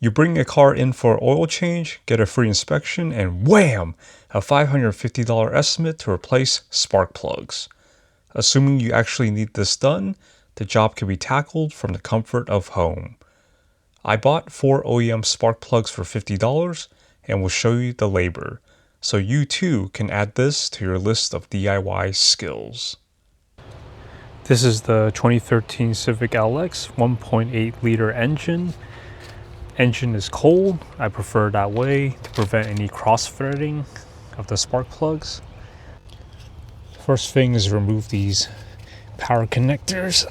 You bring a car in for oil change, get a free inspection, and wham! A $550 estimate to replace spark plugs. Assuming you actually need this done, the job can be tackled from the comfort of home. I bought 4 OEM spark plugs for $50 and will show you the labor, so you too can add this to your list of DIY skills. This is the 2013 Civic LX 1.8 liter engine. Engine is cold. I prefer that way to prevent any cross-threading of the spark plugs. First thing is remove these power connectors.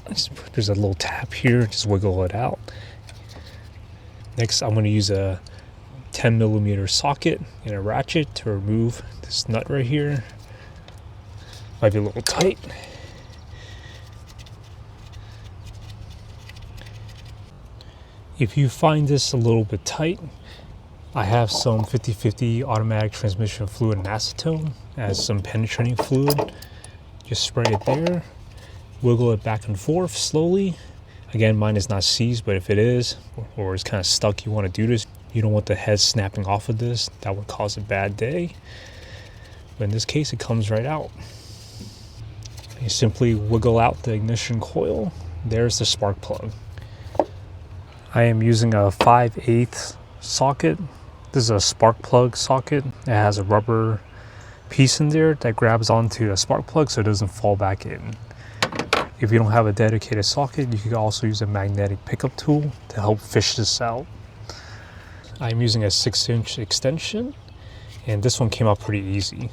There's a little tab here, just wiggle it out. Next, I'm going to use a 10mm socket and a ratchet to remove this nut right here. Might be a little tight. If you find this a little bit tight, I have some 50/50 automatic transmission fluid and acetone as some penetrating fluid. Just spray it there, wiggle it back and forth slowly. Again, mine is not seized, but if it is, or it's kind of stuck, you want to do this. You don't want the head snapping off of this. That would cause a bad day. But in this case, it comes right out. You simply wiggle out the ignition coil. There's the spark plug. I am using a 5/8 socket. This is a spark plug socket. It has a rubber piece in there that grabs onto the spark plug so it doesn't fall back in. If you don't have a dedicated socket, you can also use a magnetic pickup tool to help fish this out. I'm using a 6-inch extension, and this one came out pretty easy.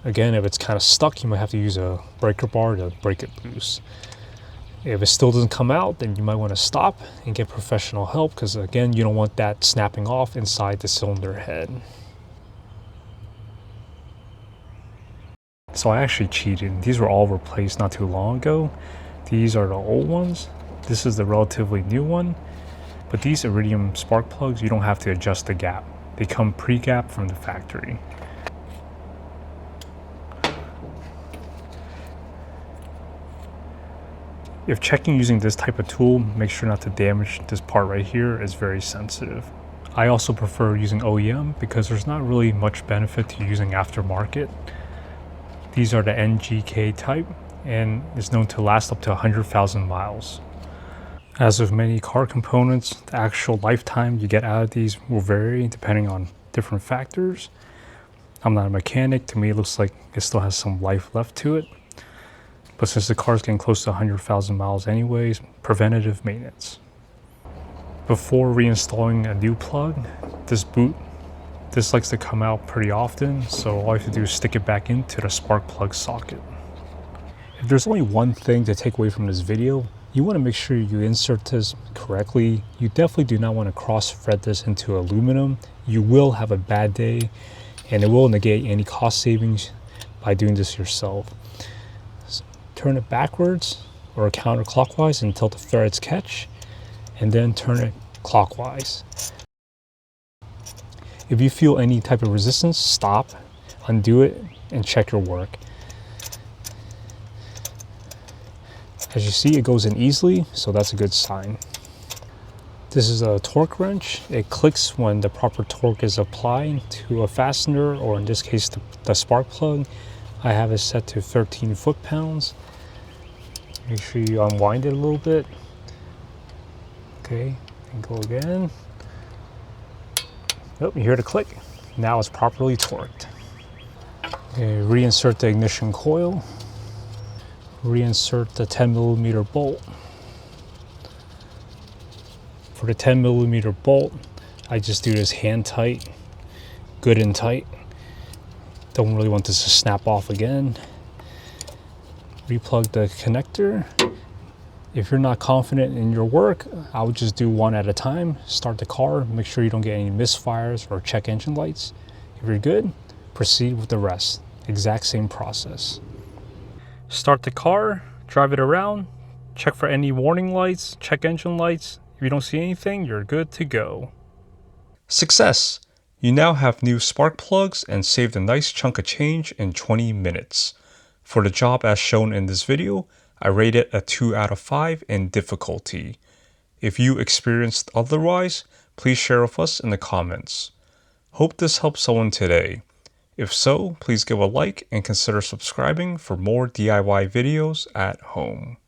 Again, if it's kind of stuck, you might have to use a breaker bar to break it loose. If it still doesn't come out, then you might want to stop and get professional help, because again, you don't want that snapping off inside the cylinder head. So I actually cheated. These were all replaced not too long ago. These are the old ones. This is the relatively new one. But these iridium spark plugs, you don't have to adjust the gap. They come pre-gapped from the factory. If checking using this type of tool, make sure not to damage this part right here. It's very sensitive. I also prefer using OEM because there's not really much benefit to using aftermarket. These are the NGK type, and it's known to last up to 100,000 miles. As with many car components, the actual lifetime you get out of these will vary depending on different factors. I'm not a mechanic. To me, it looks like it still has some life left to it. But since the car's getting close to 100,000 miles anyways, preventative maintenance. Before reinstalling a new plug, this likes to come out pretty often, so all I have to do is stick it back into the spark plug socket. If there's only one thing to take away from this video, you want to make sure you insert this correctly. You definitely do not want to cross-thread this into aluminum. You will have a bad day, and it will negate any cost savings by doing this yourself. So turn it backwards or counterclockwise until the threads catch, and then turn it clockwise. If you feel any type of resistance, stop, undo it, and check your work. As you see, it goes in easily, so that's a good sign. This is a torque wrench. It clicks when the proper torque is applied to a fastener, or in this case, the spark plug. I have it set to 13 foot-pounds. Make sure you unwind it a little bit. Okay, and go again. Oh, you hear the click. Now it's properly torqued. Okay, reinsert the ignition coil. Reinsert the 10mm bolt. For the 10mm bolt, I just do this hand tight, good and tight. Don't really want this to snap off again. Replug the connector. If you're not confident in your work, I would just do one at a time. Start the car, make sure you don't get any misfires or check engine lights. If you're good, proceed with the rest. Exact same process. Start the car, drive it around, check for any warning lights, check engine lights. If you don't see anything, you're good to go. Success! You now have new spark plugs and saved a nice chunk of change in 20 minutes. For the job as shown in this video, I rate it a 2 out of 5 in difficulty. If you experienced otherwise, please share with us in the comments. Hope this helped someone today. If so, please give a like and consider subscribing for more DIY videos at home.